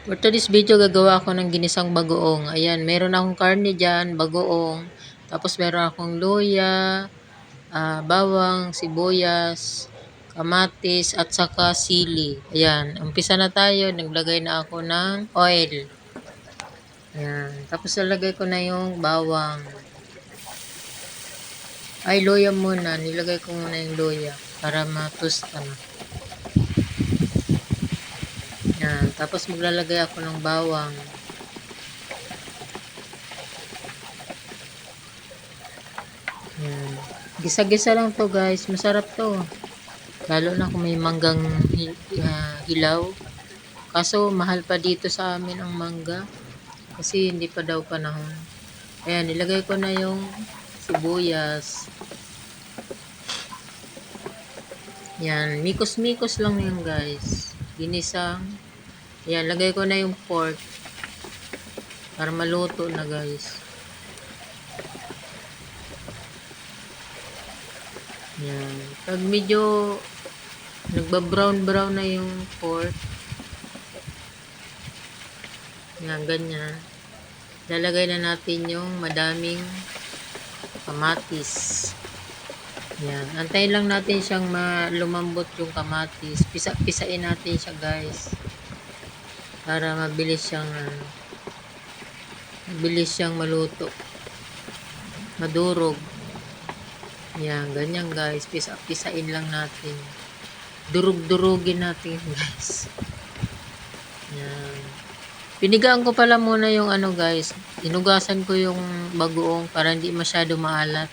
For today's video, gagawa ako ng ginisang bagoong. Ayan, meron akong karne dyan, bagoong. Tapos meron akong luya, bawang, sibuyas, kamatis, at saka sili. Ayan, umpisa na tayo. Naglagay na ako ng oil. Ayan, tapos lalagay ko na yung bawang. Ay, luya muna. Nilagay ko muna yung luya para matusta na. Yan. Tapos maglalagay ako ng bawang. Yan. Gisa-gisa lang to guys. Masarap to. Lalo na kung may manggang hilaw. Kaso mahal pa dito sa amin ang mangga. Kasi hindi pa daw panahon. Ayan, nilagay ko na yung sibuyas. Yan. Mikos-mikos lang yan guys. Ginisang. Ayan, lagay ko na yung pork. Para maluto na guys. Yan. Pag medyo nagba-brown na yung pork. Yan, ganyan. Lalagay na natin yung madaming kamatis. Yan. Antayin lang natin siyang lumambot yung kamatis. Pisain natin siya guys. Para mabilis siyang maluto. Madurog. Yan, ganyan guys. Pisain lang natin. Durug-durugin natin guys. Yan. Pinigaan ko pala muna yung guys. Inugasan ko yung bagoong para hindi masyado maalat.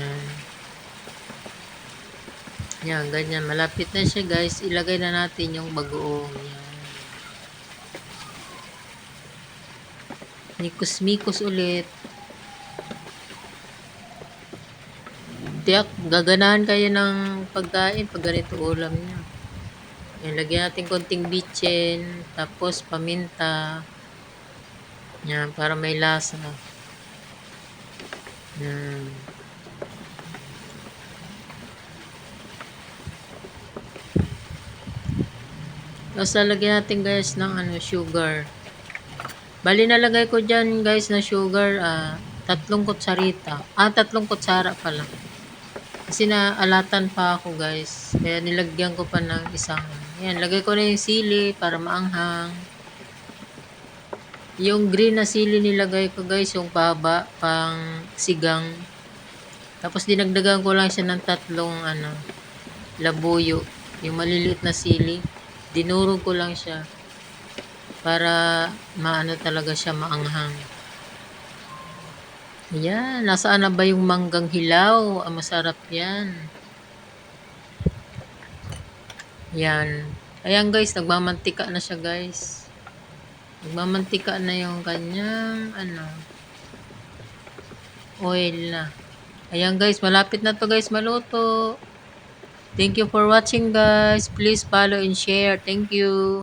Yan. Yan, ganyan. Malapit na siya guys. Ilagay na natin yung bagoong. Yan. Mikos-mikos ulit. Tiyak, gaganahan kayo ng pagkain pag ganito ulam niya. Yan, lagyan natin konting bitchin, tapos paminta. Yan, para may lasa. Yan. Tapos lalagyan natin guys ng sugar. Bali nalagay ko dyan guys na sugar, 3 kutsarita. 3 kutsara pala. Kasi naalatan pa ako guys. Kaya nilagyan ko pa ng isang. Yan, lagay ko na yung sili para maanghang. Yung green na sili nilagay ko guys, yung paba, pang sigang. Tapos dinagdagan ko lang siya ng 3 labuyo. Yung maliliit na sili. Dinurog ko lang siya. Para maano talaga siya maanghang. Ayan, nasaan na ba yung manggang hilaw? Masarap yan. Yan. Ayan guys, nagmamantika na siya guys. Nagmamantika na yung kanyang oil na. Ayan guys, malapit na to guys maluto. Thank you for watching guys. Please follow and share. Thank you.